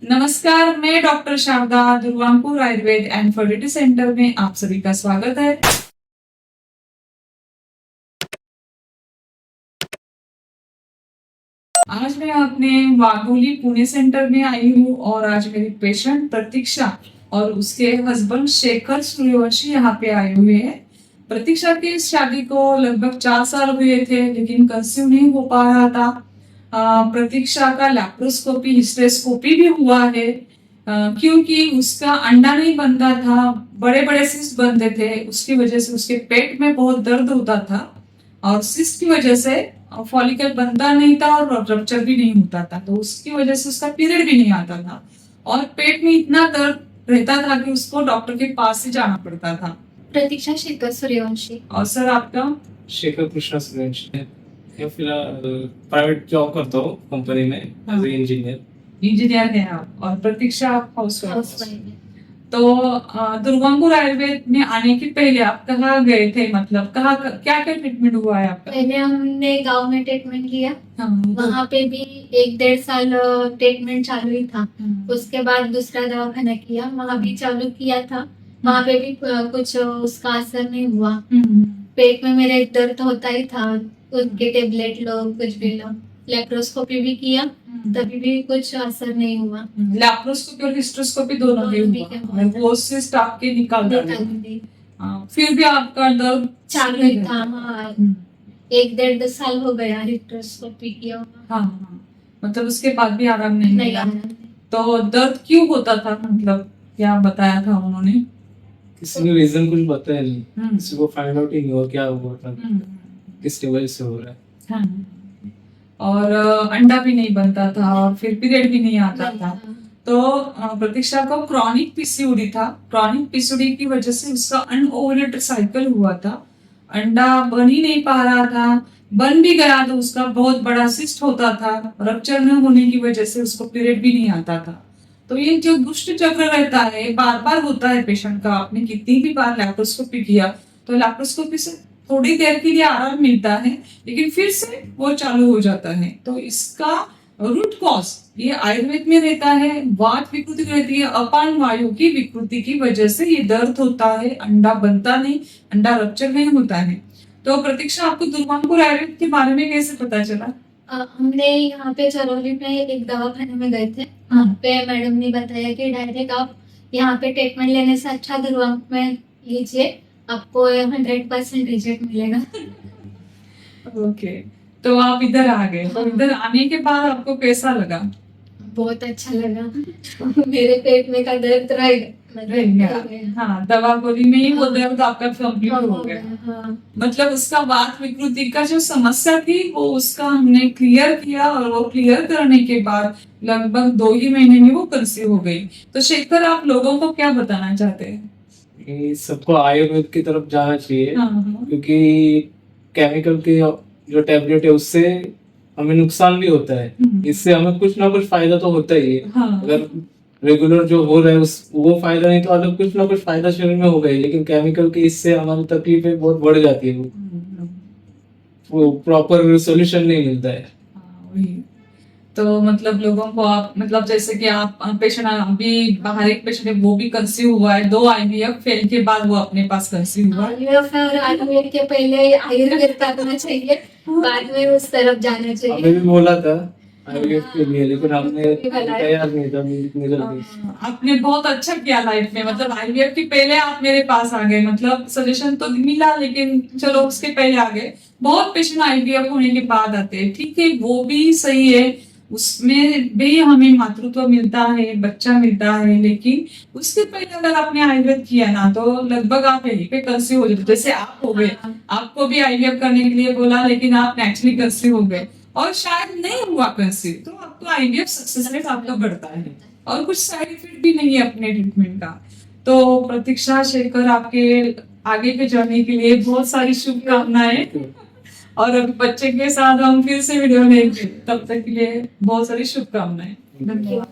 नमस्कार, मैं doctor Sharda दुर्वांपुर Ayurveda and fertility centre में आप सभी का स्वागत है। आज मैं अपने वाघोली पुणे सेंटर में आई हूँ और आज मेरी पेशेंट प्रतीक्षा और उसके हस्बैंड शेखर सूर्यवंशी यहाँ पे आए हुए हैं। प्रतीक्षा की इस शादी को लगभग 4 साल हुए थे, लेकिन कंसीव नहीं हो पा रहा था। प्रतीक्षा का लैप्रोस्कोपी हिस्टेरोस्कोपी भी हुआ है, क्योंकि उसका अंडा नहीं बनता था, बड़े बड़े सिस्ट बनते थे। उसकी वजह से उसके पेट में बहुत दर्द होता था और सिस्ट की वजह से फॉलिकल बनता नहीं था और रप्चर भी नहीं होता था, तो उसकी वजह से उसका पीरियड भी नहीं आता था और पेट में इतना दर्द रहता था कि उसको डॉक्टर के पास ही जाना पड़ता था। प्रतीक्षा शेखर सूर्यवंशी। और सर आपका? शेखर कृष्णा सूर्यवंशी है। मैं फिलहाल प्राइवेट जॉब करता हूँ कंपनी में एज ए इंजीनियर हैं आप, और प्रतीक्षा आप हाउसवाइफ। हाउसवाइफ है। तो दुर्गापुर आयुर्वेद में आने के पहले आप कहाँ गए थे, मतलब कहाँ क्या क्या ट्रीटमेंट हुआ है आपका? पहले हमने गांव में ट्रीटमेंट लिया, हाँ, वहाँ पे भी 1-1.5 साल ट्रीटमेंट चालू ही था। उसके बाद दूसरा दवाखाना किया, वहाँ भी चालू किया था, वहाँ पे भी कुछ उसका असर नहीं हुआ। पेट में मेरे दर्द होता ही था, उनके टेबलेट लो कुछ भी लो, लेप्रोस्कोपी भी किया तभी भी कुछ असर नहीं हुआ। लैप्रोस्कोपी और हिस्टेरोस्कोपी दोनों भी हुआ, वो सिस्ट आपके निकाल दी। फिर भी आपका दर्द चालू ही था। हाँ, 1-1.5 साल हो गया हिस्टेरोस्कोपी किया हुआ। हाँ, मतलब उसके बाद भी आराम नहीं मिला। आराम नहीं। तो दर्द क्यों होता था, मतलब क्या बताया था उन्होंने? किसी ने रीजन कुछ बताया नहीं, किसी को फाइंड आउट ही नहीं हुआ क्या हुआ था, किस वजह से हो रहा है। हाँ। और अंडा भी नहीं बनता था और फिर पीरियड भी नहीं आता था। तो प्रतीक्षा को क्रॉनिक पीसीओडी था। क्रॉनिक पीसीओडी की वजह से उसका अनओवुलेटेड साइकिल हुआ था, अंडा बन ही नहीं पा रहा था, बन भी गया तो उसका बहुत बड़ा सिस्ट होता था, रप्चर न होने की वजह से उसको पीरियड भी नहीं आता था। तो ये जो दुष्ट चक्र रहता है बार बार होता है पेशेंट का। आपने कितनी भी बार लैप्रोस्कोपी किया तो लैप्रोस्कोपी से थोड़ी देर के लिए आराम मिलता है, लेकिन फिर से वो चालू हो जाता है। तो इसका रूट कॉज ये आयुर्वेद में रहता है, वात विकृति रहती है, अपान वायु की विकृति की वजह से ये दर्द होता है, अंडा बनता नहीं, अंडा रप्चर नहीं होता है। तो प्रतीक्षा, आपको दुर्गापुर आयुर्वेद के बारे में कैसे पता चला? हमने यहाँ पे चरौली में एक दवाखाने में गए थे, वहाँ पे मैडम ने बताया कि डायरेक्ट आप यहाँ पे ट्रीटमेंट लेने से अच्छा दुर्गापुर में लीजिए, आपको 100% रिजल्ट मिलेगा। ओके, तो आप इधर आ गए। तो इधर आने के बाद आपको कैसा लगा? बहुत अच्छा लगा। मेरे पेट में का दर्द रह गया। हाँ, दवा गोली में ही वो दर्द आपका कंप्लीट हो गया। हाँ। मतलब उसका वात विकृति का जो समस्या थी वो उसका हमने क्लियर किया, और वो क्लियर करने के बाद लगभग 2 ही महीने में वो कंसीव हो गई। तो शेखर, आप लोगों को क्या बताना चाहते हैं? कि सबको आयुर्वेद की तरफ जाना चाहिए, क्योंकि केमिकल के जो टैबलेट है उससे हमें नुकसान भी होता है, इससे हमें कुछ ना कुछ फायदा तो होता ही है। अगर रेगुलर जो हो रहा है उस वो फायदा नहीं तो अलग कुछ ना कुछ फायदा शरीर में हो गई, लेकिन केमिकल की इससे हमारी तकलीफें बहुत बढ़ जाती है, वो प्रॉपर सोल्यूशन नहीं मिलता है। तो मतलब लोगों को आप, मतलब जैसे कि आप पेशेंट अभी बाहर एक पेशेंट है, वो भी कंसीव हुआ है, 2 आईवीएफ फेल के बाद वो अपने पास कंसीव हुआ है। आईवीएफ और आयुर्वेद के पहले आयुर्वेद करना चाहिए, बाद में उस तरफ जाना चाहिए। हमें भी बोला था आईवीएफ के लिए, लेकिन हमने तैयार नहीं था, निकल गई। आपने बहुत अच्छा किया लाइफ में, मतलब आईवीएफ के पहले आप मेरे पास आ गए, मतलब सजेशन तो मिला लेकिन चलो उसके पहले आ गए। बहुत पेशेंट आईवीएफ होने के बाद आते हैं, ठीक है, वो भी सही है, उसमें भी हमें मातृत्व मिलता है, बच्चा मिलता है, लेकिन उसके पहले अगर आपने आईवीएफ किया ना तो लगभग आप यहीं पे कंसीव हो जाते। जैसे आप हो गए, आपको भी आईवीएफ करने के लिए बोला लेकिन आप नेचुरली कंसीव हो गए, और शायद नहीं हुआ कंसीव तो आपको आईवीएफ सक्सेस रेट आपका बढ़ता है, और कुछ साइड इफेक्ट भी नहीं है अपने ट्रीटमेंट का। तो प्रतीक्षा, शेखर, आपके आगे के जर्नी के लिए बहुत सारी शुभकामनाएं, और अभी बच्चे के साथ हम फिर से वीडियो लेंगे, तब तक के लिए बहुत सारी शुभकामनाएं। धन्यवाद।